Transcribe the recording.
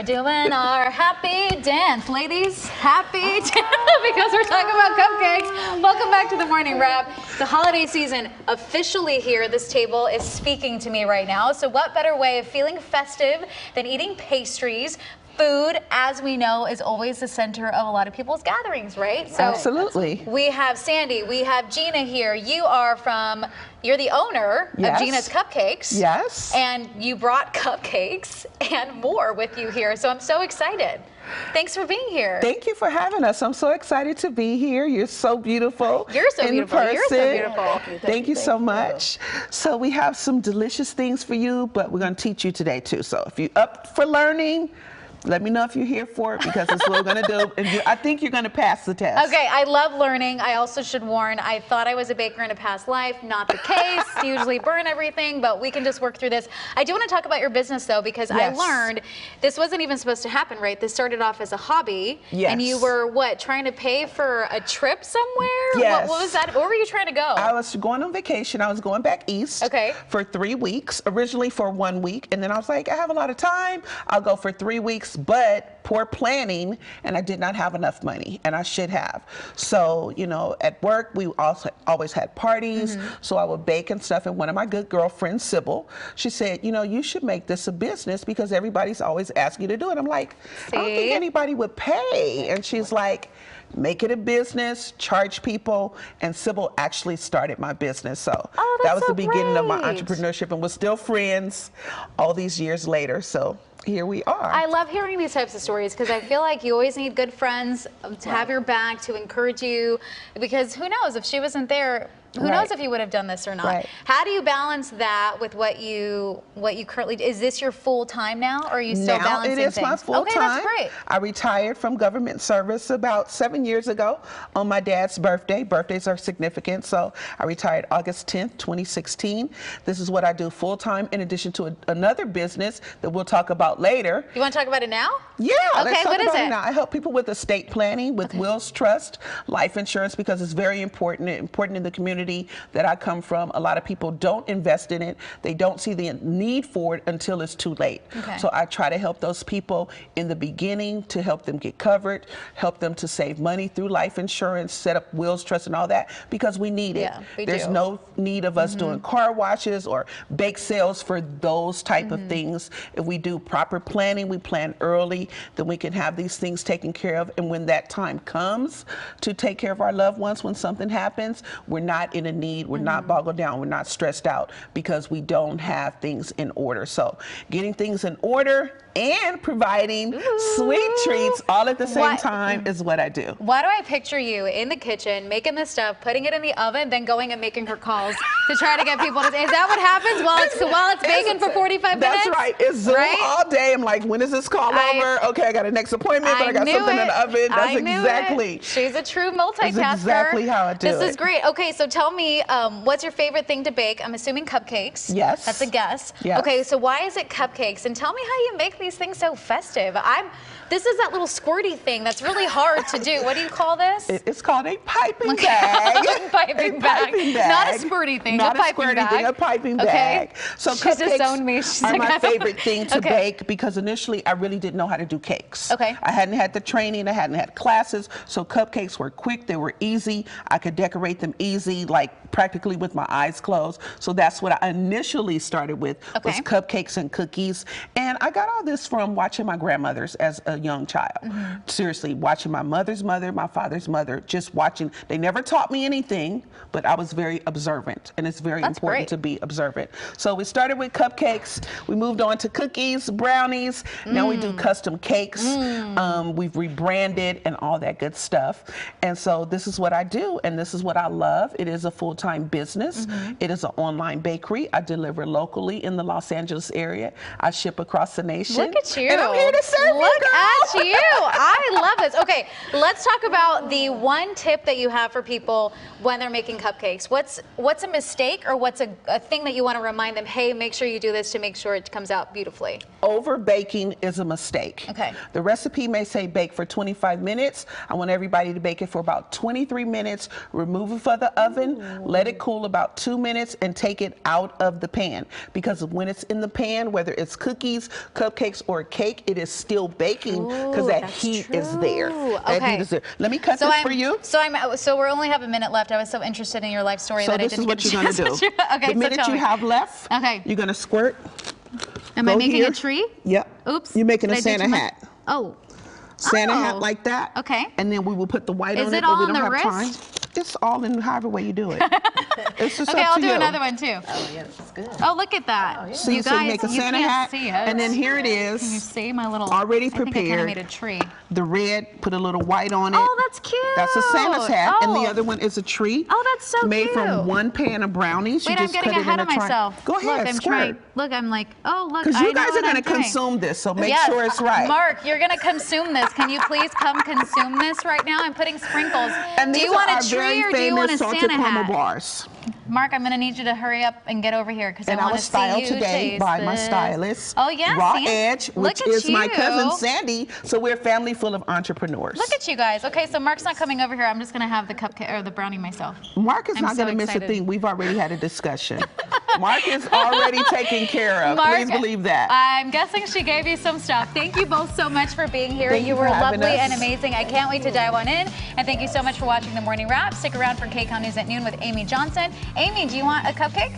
are doing our happy dance, ladies. Happy dance, because we're talking about cupcakes. Welcome back to the Morning Wrap. The holiday season officially here. This table is speaking to me right now. So what better way of feeling festive than eating pastries? Food, as we know, is always the center of a lot of people's gatherings, right? So absolutely. We have Sandy, we have Gina here. You're the owner of Gina's Cupcakes. Yes. And you brought cupcakes and more with you here. So I'm so excited. Thanks for being here. Thank you for having us. I'm so excited to be here. You're so beautiful. You're so beautiful. Person. You're so beautiful. Thank you so much. So we have some delicious things for you, but we're going to teach you today too. So if you're up for learning, let me know if you're here for it, because it's what we're going to do. And I think you're going to pass the test. Okay, I love learning. I also should warn, I thought I was a baker in a past life. Not the case. Usually burn everything, but we can just work through this. I do want to talk about your business, though, because I learned this wasn't even supposed to happen, right? This started off as a hobby. Yes. And you were, what, trying to pay for a trip somewhere? Yes. What was that? Where were you trying to go? I was going on vacation. I was going back east for 3 weeks, originally for 1 week. And then I was like, I have a lot of time. I'll go for 3 weeks, but poor planning, and I did not have enough money, and I should have. So, you know, at work, we also always had parties, so I would bake and stuff, and one of my good girlfriends, Sybil, she said, you know, you should make this a business because everybody's always asking you to do it. I'm like, I don't think anybody would pay. And she's like, make it a business, charge people, and Sybil actually started my business. So that was the beginning of my entrepreneurship, and we're still friends all these years later. So here we are. I love hearing these types of stories because I feel like you always need good friends to have your back, to encourage you, because who knows, if she wasn't there, who knows if you would have done this or not. How do you balance that with what you currently do? Is this your full time now, or are you still balancing things? Now it is my full time. Okay, that's great. I retired from government service about 7 years ago on my dad's birthday. Birthdays are significant, so I retired August 10th, 2016. This is what I do full time, in addition to another business that we'll talk about later. You want to talk about it now? Yeah, okay, let's talk what is about it? it now. I help people with estate planning, with wills, trust, life insurance, because it's very important in the community that I come from. A lot of people don't invest in it. They don't see the need for it until it's too late. So I try to help those people in the beginning to help them get covered, help them to save money through life insurance, set up wills, trust, and all that, because we need it. There's no need of us doing car washes or bake sales for those type of things. If we do proper planning, we plan early, then we can have these things taken care of. And when that time comes to take care of our loved ones, when something happens, we're not in a need, we're not boggled down, we're not stressed out because we don't have things in order. So getting things in order and providing sweet treats all at the same time is what I do. Why do I picture you in the kitchen making this stuff, putting it in the oven, then going and making her calls to try to get people to, is that what happens while it's baking for 45 minutes? That's right. It's Zoom all day. I'm like, when is this call over? Okay, I got a next appointment, but I got something in the oven. That's exactly. She's a true multitasker. That's exactly how I do it. This is great. Okay, so tell me, what's your favorite thing to bake? I'm assuming cupcakes. Yes. That's a guess. Yes. Okay, so why is it cupcakes? And tell me how you make these things so festive. This is that little squirty thing that's really hard to do. What do you call this? It's called a piping bag. Piping bag. Not a squirty thing. Not a piping bag. Thing, a piping bag. So she's disowned me. She's are my favorite thing to bake, because initially I really didn't know how to do cakes. I hadn't had the training. I hadn't had classes. So cupcakes were quick. They were easy. I could decorate them easy, like practically with my eyes closed. So that's what I initially started with, was cupcakes and cookies. And I got all this from watching my grandmothers as a young child. Seriously, watching my mother's mother, my father's mother, just watching. They never taught me anything, but I was very observant, and it's very important to be observant. So we started with cupcakes. We moved on to cookies, brownies. Now we do custom cakes. We've rebranded and all that good stuff. And so this is what I do, and this is what I love. It is a full-time business. It is an online bakery. I deliver locally in the Los Angeles area. I ship across the nation. Look at you. And I'm here to serve you, Look at you. I love this. Okay, let's talk about the one tip that you have for people when they're making cupcakes. What's a mistake, or what's a thing that you want to remind them, hey, make sure you do this to make sure it comes out beautifully? Over baking is a mistake. Okay. The recipe may say bake for 25 minutes. I want everybody to bake it for about 23 minutes. Remove it from the oven, let it cool about 2 minutes, and take it out of the pan. Because when it's in the pan, whether it's cookies, cupcakes, or cake, it is still baking because that heat is there. That heat is there. Let me cut this for you. So we only have a minute left. I was so interested in your life story that I didn't get a chance to. So this is what you're going to do. Okay, the minute you have left, you're going to squirt. Am I making a tree? Yep. Oops. You're making a Santa hat. Oh. Santa hat like that. Okay. And then we will put the white on it. Is it all but we on don't the have wrist? time. It's all in however way you do it. It's just okay, up I'll to do you. another one too. Oh, yeah, that's good. Oh, look at that. Oh, yeah. So you guys, make a you Santa can't hat, see it. and then here it is. Can you see my little? Already I think I prepared. made a tree. The red, put a little white on it. Oh, that's cute. That's a Santa's hat, and the Oh. other one is a tree. Oh, that's so made cute. from one pan of brownies. Wait, you I'm just getting cut it ahead in of a myself. Go ahead, Look, I'm squirt. trying. Look, I'm like, oh, look. Because you guys are going to consume this, so make Yes. sure it's right. Mark, you're going to consume this. Can you please come consume this right now? I'm putting sprinkles. And do these you want are a tree our or do you want a salted Santa caramel hat? bars. Mark, I'm going to need you to hurry up and get over here because I And I want to was see styled you today taste by my this. stylist, Oh, yeah, Raw see? Edge, which Look at is my you. cousin Sandy. So we're a family full of entrepreneurs. Look at you guys. Okay, so Mark's not coming over here. I'm just going to have the cupcake or the brownie myself. Mark is I'm not so going to miss a excited. thing. We've already had a discussion. Mark is already taken care of. Mark, Please believe that. I'm guessing she gave you some stuff. Thank you both so much for being here. Thank You you were for having lovely us. and amazing. I can't wait to dive on in. And thank you so much for watching The Morning Wrap. Stick around for KCON News at noon with Amy Johnson. Amy, do you want a cupcake?